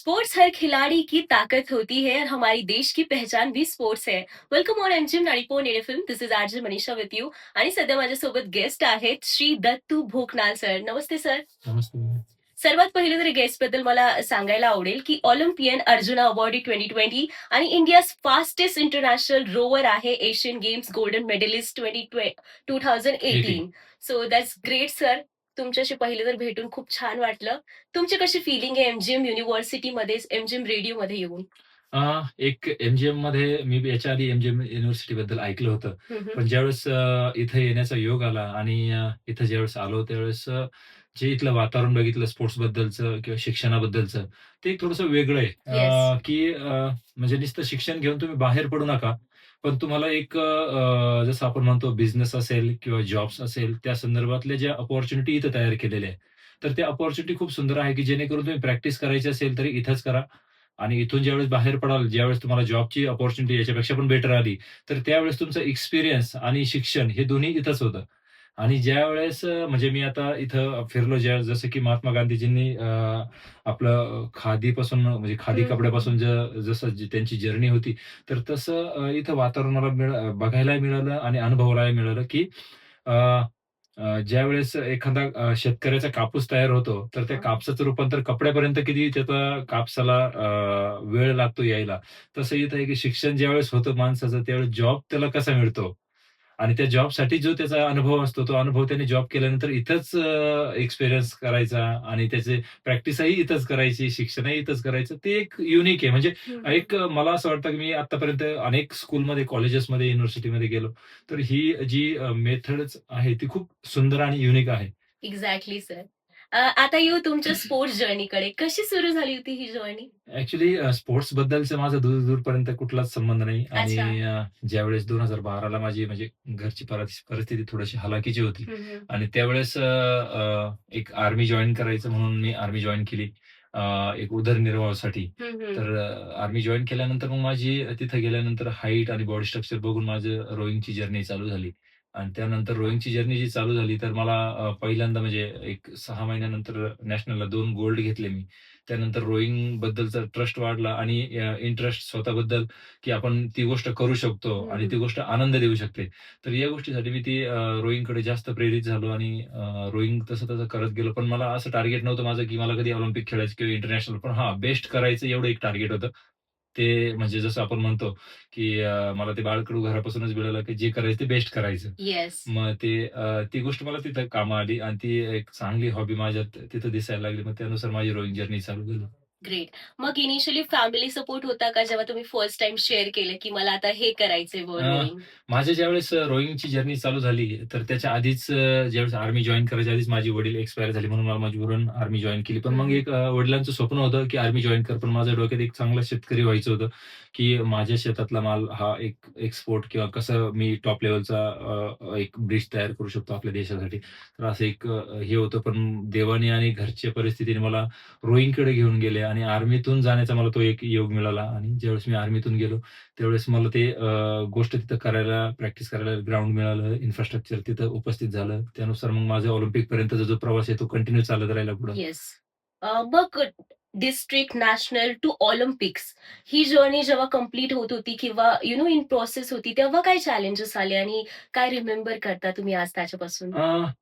Sports हर खिलाड़ी की ताकत होती है और हमारी देश की पहचान भी स्पोर्ट्स है. Welcome on MGM 94 film. This is RJ Manisha with you. आणि सध्या माझ्यासोबत गेस्ट आहेत श्री दत्तू भोकनाल सर. नमस्ते सर. नमस्ते. सर्वात पहिले तरी गेस्ट बद्दल मला सांगायला आवडेल की ऑलिम्पियन अर्जुना अवॉर्डी 2020 आणि इंडिया फास्टेस्ट इंटरनॅशनल रोवर आहे. Asian Games golden medalist 2018. So that's great sir. तुमच्याशी पहिले तर भेटून खूप छान वाटलं. तुमची कशी फिलिंग आहे एमजीएम युनिव्हर्सिटीमध्ये एमजीएम रेडिओमध्ये येऊन? एक एम मध्ये मी याच्या आधी एम-जी-एम युनिव्हर्सिटीबद्दल ऐकलं होतं. पण ज्यावेळेस इथे येण्याचा योग आला आणि इथं ज्यावेळेस आलो त्यावेळेस जे इथलं वातावरण बघितलं स्पोर्ट्सबद्दलचं किंवा शिक्षणाबद्दलचं, ते थोडंसं वेगळं आहे. येस. की म्हणजे नुसतं शिक्षण घेऊन तुम्ही बाहेर पडू नका. पण तुम्हाला एक जसं आपण म्हणतो बिझनेस असेल किंवा जॉब्स असेल, त्या संदर्भातल्या ज्या अपॉर्च्युनिटी इथं तयार केलेल्या आहेत. तर त्या अपॉर्च्युनिटी खूप सुंदर आहे, की जेणेकरून तुम्ही प्रॅक्टिस करायची असेल तरी इथंच करा. आणि इथून ज्यावेळेस बाहेर पडाल, ज्यावेळेस तुम्हाला जॉबची अपॉर्च्युनिटी याच्यापेक्षा पण बेटर आली, तर त्यावेळेस तुमचं एक्सपिरियन्स आणि शिक्षण हे दोन्ही इथंच होतं. आणि ज्यावेळेस म्हणजे मी आता इथं फिरलो जसं की महात्मा गांधीजींनी आपलं खादीपासून म्हणजे खादी कपड्यापासून जसं त्यांची जर्नी होती, तर तसं इथं वातावरण मला बघायला मिळालं आणि अनुभवायला मिळालं, की अ, ज्यावेळेस एखादा शेतकऱ्याचा कापूस तयार होतो, तर त्या कापसाचं रूपांतर कपड्यापर्यंत किती त्याचा कापसाला वेळ लागतो यायला. तसं इथं आहे की शिक्षण ज्यावेळेस होतं माणसाचं, त्यावेळेस जॉब त्याला कसा मिळतो आणि त्या जॉबसाठी जो त्याचा अनुभव असतो, तो अनुभव त्याने जॉब केल्यानंतर इथंच एक्सपिरियन्स करायचा आणि त्याचे प्रॅक्टिसही इथंच करायची, शिक्षणही इथंच करायचं. ते एक युनिक आहे. म्हणजे एक मला असं वाटतं की मी आत्तापर्यंत अनेक स्कूलमध्ये, कॉलेजेसमध्ये, युनिव्हर्सिटीमध्ये गेलो. तर ही जी मेथड्स आहे ती खूप सुंदर आणि युनिक आहे. Exactly sir. आता येऊ तुमच्या स्पोर्ट्स जर्नीकडे. कशी सुरू झाली होती ही जर्नी? ॲक्चुअली स्पोर्ट्सबद्दलचा माझा दूर-दूरपर्यंत कुठलाच संबंध नाही अच्छा. आणि ज्यावेळेस 2012ला माझी म्हणजे घरची परिस्थिती थोडीशी हलाखीची होती आणि त्यावेळेस अ, अ, एक आर्मी जॉइन करायचं म्हणून मी आर्मी जॉइन केली. एक उदरनिर्वाहासाठी. तर आर्मी जॉइन केल्यानंतर मग माझी तिथे गेल्यानंतर हाईट आणि बॉडी स्ट्रक्चर बघून माझं रोइंगची जर्नी चालू झाली आणि त्यानंतर रोइंगची जर्नी जी चालू झाली, तर मला पहिल्यांदा म्हणजे एक 6 महिन्यानंतर नॅशनलला 2 गोल्ड घेतले मी. त्यानंतर रोइंगबद्दलचा ट्रस्ट वाढला आणि इंटरेस्ट स्वतःबद्दल, की आपण ती गोष्ट करू शकतो आणि ती गोष्ट आनंद देऊ शकते. तर या गोष्टीसाठी मी ती रोइंगकडे जास्त प्रेरित झालो आणि रोइंग तसं-तसं करत गेलो. पण मला असं टार्गेट नव्हतं माझं, की मला कधी ऑलिम्पिक खेळायचं किंवा इंटरनॅशनल. पण हां, बेस्ट करायचं एवढं एक टार्गेट होतं. ते म्हणजे जसं आपण म्हणतो, की मला ते बाळकडू घरापासूनच मिळालं, की जे करायचं ते बेस्ट करायचं. येस. मग ते ती गोष्ट मला तिथं कामं आली आणि ती एक चांगली हॉबी माझ्यात तिथं दिसायला लागली. मग त्यानुसार माझी रोइंग जर्नी चालू झाली. ग्रेट. मग इनिशियली फॅमिली सपोर्ट होता का जेव्हा तुम्ही फर्स्ट टाईम शेअर केलं, की मला आता हे करायचंय अ, रोइंग? माझ्या ज्यावेळेस रोइंगची जर्नी चालू झाली, तर त्याच्या आधीच ज्यावेळेस आर्मी जॉइन करायच्या आधीच माझे वडील एक्सपायर झाले म्हणून मला मजबुरीनं आर्मी जॉइन केली. पण मग एक वडिलांचं स्वप्न होतं, की आर्मी जॉइन कर. पण माझ्या डोक्यात एक चांगला शेतकरी व्हायचं होतं, की माझ्या शेतातला माल हा एक एक्सपोर्ट किंवा कसं मी टॉप लेव्हलचा एक ब्रिज तयार करू शकतो आपल्या देशासाठी. तर असं एक हे होतं. पण देवाने आणि घरच्या परिस्थितीने मला रोइंगकडे घेऊन गेले आणि आर्मीतून जाण्याचा मला तो एक योग मिळाला आणि ज्यावेळेस मी आर्मीतून गेलो त्यावेळेस मला ते गोष्ट तिथं करायला, प्रॅक्टिस करायला ग्राउंड मिळालं, इन्फ्रास्ट्रक्चर तिथं उपस्थित झालं. त्यानुसार मग माझा ऑलिम्पिकपर्यंतचा जो प्रवास आहे तो कंटिन्यू चालत राहिला पुढं. येस. मग डिस्ट्रिक्ट, नॅशनल टू ऑलिम्पिक्स ही जर्नी जेव्हा कंप्लीट होत होती किंवा इन प्रोसेस होती, तेव्हा काय चॅलेंजेस आले आणि काय रिमेंबर करता तुम्ही आज त्याच्यापासून?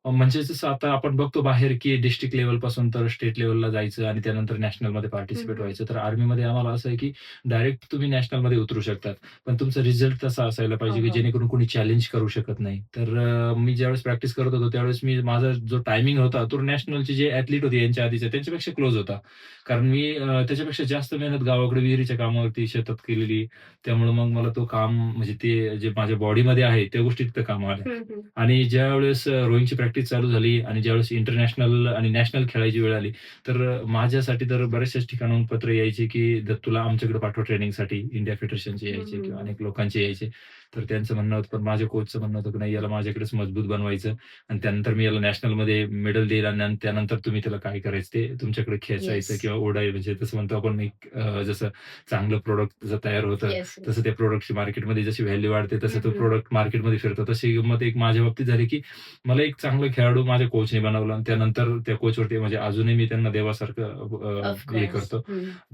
म्हणजे जसं आता आपण बघतो बाहेर, की डिस्ट्रिक्ट लेव्हलपासून तर स्टेट लेव्हलला जायचं आणि त्यानंतर नॅशनलमध्ये पार्टिसिपेट व्हायचं. तर आर्मीमध्ये आम्हाला असं आहे, की डायरेक्ट तुम्ही नॅशनलमध्ये उतरू शकतात. पण तुमचा रिझल्ट तसा असायला पाहिजे, की जेणेकरून कोणी चॅलेंज करू शकत नाही. तर मी ज्यावेळेस प्रॅक्टिस करत होतो, त्यावेळेस माझा जो टायमिंग होता, तो नॅशनलचे जे ॲथलीट होते यांच्या आधीचे त्यांच्यापेक्षा क्लोज होता. कारण मी त्याच्यापेक्षा जास्त मेहनत गावाकडे विहिरीच्या कामावरती शेतात केलेली. त्यामुळे मग मला तो काम म्हणजे ते जे माझ्या बॉडीमध्ये आहे, त्या गोष्टी तिथं कामाला आल्या. आणि ज्यावेळेस रोईंगची प्रॅक्टिस चालू झाली आणि ज्यावेळेस इंटरनॅशनल आणि नॅशनल खेळायची वेळ आली, तर माझ्यासाठी तर बऱ्याचशाच ठिकाणाहून पत्र यायचे, की "दत्तूला आमच्याकडे पाठवा ट्रेनिंगसाठी." इंडिया फेडरेशनचे यायचे किंवा अनेक लोकांचे यायचे. तर त्यांचं म्हणणं होतं, पण माझ्या कोचचं म्हणणं होतं, की "नाही, याला माझ्याकडेच मजबूत बनवायचं आणि त्यानंतर मी याला नॅशनलमध्ये मेडल देईल आणि त्यानंतर तुम्ही त्याला काय करायचं ते तुमच्याकडे येस. खेचायचं किंवा ओढ आहे. म्हणजे तसं म्हणतो आपण एक जसं चांगलं प्रॉडक्ट जसं तयार होतं, येस, येस. तसं त्या प्रॉडक्टची मार्केटमध्ये जशी व्हॅल्यू वाढते, तसं तो हं, प्रॉडक्ट मार्केटमध्ये फिरतो. तशी गंमत एक माझ्या बाबतीत झाली, की मला एक चांगला खेळाडू माझ्या कोचने बनवलं आणि त्यानंतर त्या कोचवरती म्हणजे अजूनही मी त्यांना देवासारखं ऑफ हे कोर्स. करतो,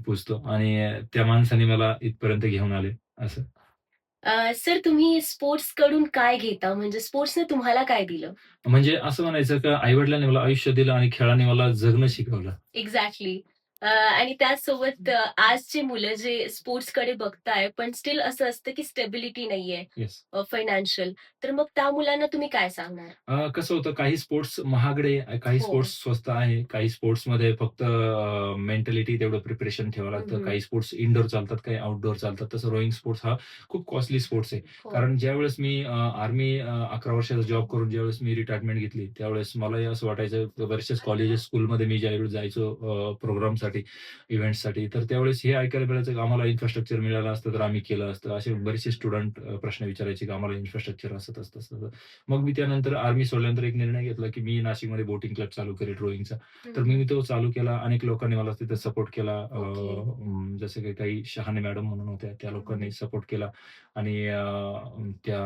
पूजतो आणि त्या माणसाने मला इथपर्यंत घेऊन आले असं. सर तुम्ही स्पोर्ट्सकडून काय घेता? म्हणजे स्पोर्ट्सने तुम्हाला काय दिलं? म्हणजे असं म्हणायचं का आई-वडिलांनी मला आयुष्य दिलं आणि खेळाने मला जगणं शिकवलं. एक्झॅक्टली. आणि त्याचसोबत आजची मुलं जे स्पोर्ट्सकडे बघताय, पण स्टिल असं असतं की स्टॅबिलिटी नाहीये येस. फायनान्शियल. तर मग त्या मुलांना तुम्ही काय सांगणार? कसं होतं काही स्पोर्ट्स महागडे, काही हो. स्पोर्ट्स स्वस्त आहे. काही स्पोर्ट्समध्ये फक्त मेंटॅलिटी तेवढं प्रिपरेशन ठेवावं हं, लागतं. हं. काही स्पोर्ट्स इनडोअर चालतात, काही आउटडोअर चालतात. तसं रोइंग स्पोर्ट्स हा खूप कॉस्टली स्पोर्ट्स आहे. हो. कारण ज्यावेळेस मी आर्मी 11 वर्षाचा जॉब करून ज्यावेळेस मी रिटायरमेंट घेतली, त्यावेळेस मलाही असं वाटायचं बरेचसे कॉलेजेस, स्कूलमध्ये मी ज्यावेळेस जायचो प्रोग्रामसाठी, इव्हेंट्ससाठी, तर त्यावेळेस हे ऐकायला मिळायचं की आम्हाला इन्फ्रास्ट्रक्चर मिळालं असतं तर आम्ही केलं असतं. असे बरेचसे स्टुडंट प्रश्न विचारायचे की आम्हाला इन्फ्रास्ट्रक्चर असं तसं तसं. मग मी त्यानंतर आर्मी सोडल्यानंतर एक निर्णय घेतला, की मी नाशिकमध्ये बोटिंग क्लब चालू करेल ड्रॉइंगचा. तर हं, मी हं. तो चालू केला. अनेक लोकांनी मला तिथे सपोर्ट केला. ओके. जसं की काही शहाणे मॅडम म्हणून होत्या, त्या हं, लोकांनी हं. सपोर्ट केला आणि त्या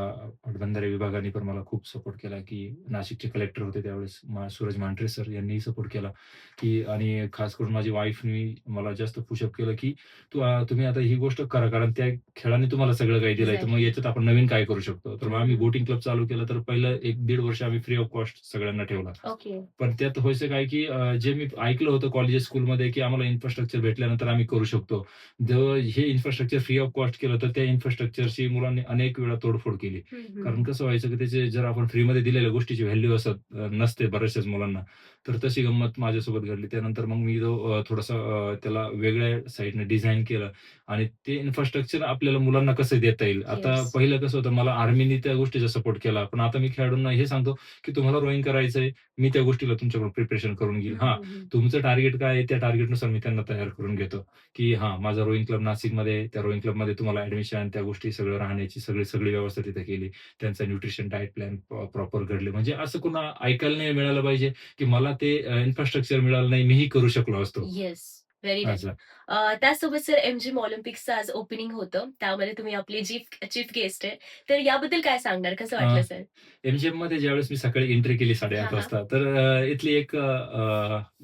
बंधारे विभागाने पण मला खूप सपोर्ट केला, की नाशिकचे कलेक्टर होते त्यावेळेस सूरज मांढरे सर यांनीही सपोर्ट केला, की आणि खास करून माझी वाईफनी मला जास्त पुशअप केलं, की तुम्ही आता ही गोष्ट करा, कारण त्या खेळाने तुम्हाला सगळं काही दिलंय, तर मग एक्झॅक्टली. याच्यात आपण नवीन काय करू शकतो? तर मग हं, आम्ही हं. बोटिंग क्लब चालू केलं, तर पहिलं 1-1.5 वर्ष आम्ही फ्री ऑफ कॉस्ट सगळ्यांना ठेवला. ओके. पण त्यात व्हायचं काय, की जे मी ऐकलं होतं कॉलेजेस, स्कूलमध्ये, की आम्हाला इन्फ्रास्ट्रक्चर भेटल्यानंतर आम्ही करू शकतो. जेव्हा हे इन्फ्रास्ट्रक्चर फ्री ऑफ कॉस्ट केलं, तर त्या इन्फ्रास्ट्रक्चरची मुलांनी अनेक वेळा तोडफोड केली. हं, कारण हं. कसं व्हायचं, की त्याचे जर आपण फ्रीमध्ये दिलेल्या गोष्टीची व्हॅल्यू असत नसते बऱ्याचशाच मुलांना, तर तशी गंमत माझ्यासोबत घडली. त्यानंतर मग मी तो थोडासा त्याला वेगळ्या साइडने डिझाइन केलं आणि ते इन्फ्रास्ट्रक्चर आपल्याला मुलांना कसं देता येईल. आता येस. पहिलं कसं होतं, मला आर्मीनी त्या गोष्टीचा सपोर्ट केला. पण आता मी खेळाडूंना हे सांगतो, की तुम्हाला रोइंग करायचंय, मी त्या गोष्टीला तुमच्याकडून प्रिपरेशन करून घेईल. हं, हां, हं, हं. तुमचं टार्गेट काय आहे, त्या टार्गेटनुसार मी त्यांना तयार करून घेतो, की हां, माझा रोइंग क्लब नाशिकमध्ये आहे. त्या रोइंग क्लबमध्ये तुम्हाला ॲडमिशन, त्या गोष्टी सगळं राहण्याची सगळी सगळी व्यवस्था तिथे केली. त्यांचा न्यूट्रिशन डायट प्लॅन प्रॉपर घडले. म्हणजे असं कुणा ऐकायला नाही मिळालं पाहिजे, की मला ते इन्फ्रास्ट्रक्चर मिळालं नाही, मीही करू शकलो असतो. येस. Very nice. असं. त्याचसोबत सर एमजीएम ऑलिम्पिक्सचं आज ओपनिंग होतं. त्यामध्ये तुम्ही आपले चीफ गेस्ट आहे. तर याबद्दल काय सांगणार? कसं वाटलं सर? एमजीएममध्ये ज्यावेळेस मी सकाळी एंट्री केली 8:30 हां, हां. वाजता, तर इथली एक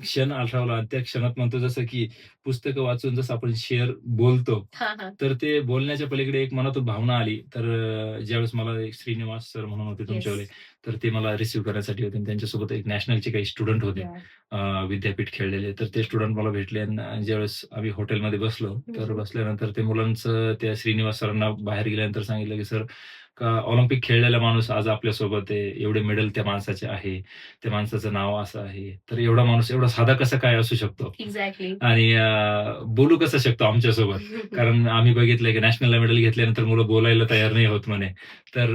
क्षण आठवला आणि त्या क्षणात म्हणतो जसं की पुस्तकं वाचून जसं आपण शेअर बोलतो, हां, हां. तर ते बोलण्याच्या पलीकडे एक मनातून भावना आली. तर ज्यावेळेस मला एक श्रीनिवास सर म्हणून होते येस. तुमच्यावाले, तर ते मला रिसीव्ह करण्यासाठी होते आणि त्यांच्यासोबत एक नॅशनलचे काही स्टुडंट होते. याह. विद्यापीठ खेळलेले. तर ते स्टुडंट मला भेटले आणि ज्यावेळेस आम्ही हॉटेलमध्ये बसलो, हं, तर हं. बसल्यानंतर ते मुलांचं त्या श्रीनिवास सरांना बाहेर गेल्यानंतर सांगितलं, की "सर, का ऑलिम्पिक खेळलेला माणूस आज आपल्यासोबत आहे. एवढे मेडल त्या माणसाचे आहे. त्या माणसाचं नाव असं आहे. तर एवढा माणूस एवढा साधा कसा काय असू शकतो? एक्झॅक्टली. आणि बोलू कसं शकतो आमच्यासोबत?" कारण आम्ही बघितलंय की नॅशनलला मेडल घेतल्यानंतर मुलं बोलायला तयार नाही होत म्हणे. तर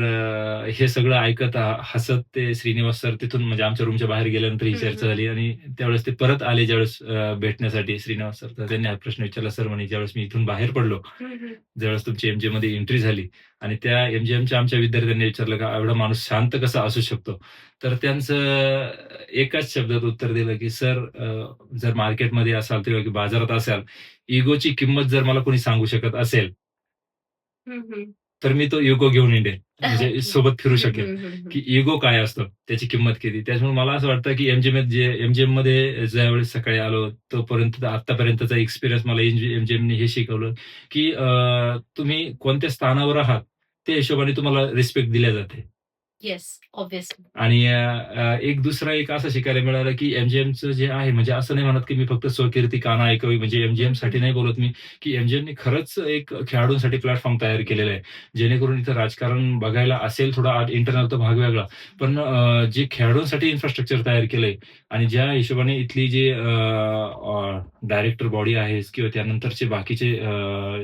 हे सगळं ऐकत हसत ते श्रीनिवास सर तिथून म्हणजे आमच्या रूमच्या बाहेर गेल्यानंतर ही हं, चर्चा हं. झाली आणि त्यावेळेस ते परत आले ज्यावेळेस भेटण्यासाठी श्रीनिवास सर. तर त्यांनी हा प्रश्न विचारला, "सर," म्हणे, "ज्यावेळेस मी इथून बाहेर पडलो, हं, हं. ज्यावेळेस तुमची एमजीएममध्ये एंट्री झाली आणि त्या एमजीएमच्या आमच्या विद्यार्थ्यांनी विचारलं, का एवढा माणूस शांत कसा असू शकतो?" तर त्यांचं एकाच शब्दात उत्तर दिलं, की "सर, जर मार्केटमध्ये असाल किंवा की बाजारात असाल, इगोची किंमत जर मला कोणी सांगू शकत असेल, हं, हं. तर मी तो इगो घेऊन हिंडेन. म्हणजे ओके. सोबत फिरू हं, शकेन, हं, हं, हं. की इगो काय असतो, त्याची किंमत किती. त्याच्यामुळे मला असं वाटतं, की एमजीएममध्ये ज्यावेळेस सकाळी आलो, तोपर्यंत आत्तापर्यंतचा एक्सपिरियन्स मला एमजीएमने हे शिकवलं, की तुम्ही कोणत्या स्थानावर आहात, त्या हिशोबाने तुम्हाला रिस्पेक्ट दिल्या जाते. येस. ऑब्व्हियसली. आणि एक दुसरा एक असं शिकायला मिळालं, की एम-जी-एमचं जे आहे म्हणजे असं नाही म्हणत, की मी फक्त स्वकीर्ती काना ऐकावी म्हणजे हं, एम-जी-एमसाठी हं. नाही बोलत मी, की एम-जी-एमने खरंच एक खेळाडूंसाठी प्लॅटफॉर्म तयार केलेला आहे. जेणेकरून इथं राजकारण बघायला असेल थोडा इंटरनल तो भाग वेगळा. पण जे खेळाडूंसाठी इन्फ्रास्ट्रक्चर तयार केलंय आणि ज्या हिशोबाने इथली जी डायरेक्टर बॉडी आहे किंवा त्यानंतरचे बाकीचे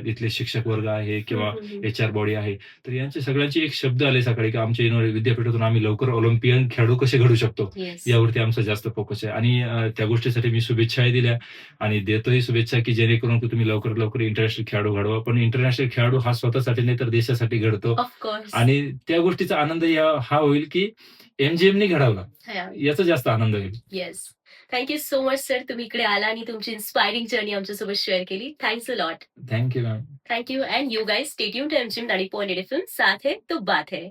इथले शिक्षक वर्ग आहे हं, किंवा हं, हं. एच-आर बॉडी आहे. तर यांचे सगळ्यांचे एक शब्द आले सकाळी, की आमच्या विद्यापीठातून आम्ही लवकर ऑलिम्पियन खेळाडू कसे घडू शकतो, येस. यावरती आमचा जास्त फोकस आहे. आणि त्या गोष्टीसाठी मी शुभेच्छाही दिल्या आणि देतोही शुभेच्छा, की जेणेकरून की तुम्ही लवकरात लवकर इंटरनॅशनल खेळाडू घडवा. पण इंटरनॅशनल खेळाडू हा स्वतःसाठी नाही तर देशासाठी घडतो ऑफ कोर्स. आणि त्या गोष्टीचा आनंद हा होईल, की एमजीएमनी घडवला. याचा जास्त आनंद होईल. Yes. Thank you so much sir. तुम्ही इकडे आला आणि तुमची इन्स्पायरिंग जर्नी आमच्यासोबत शेअर केली. Thanks a lot. Thank you ma'am. Thank you. And you guys stay tuned to MGM 90.8 FM. साथ है तो बात है.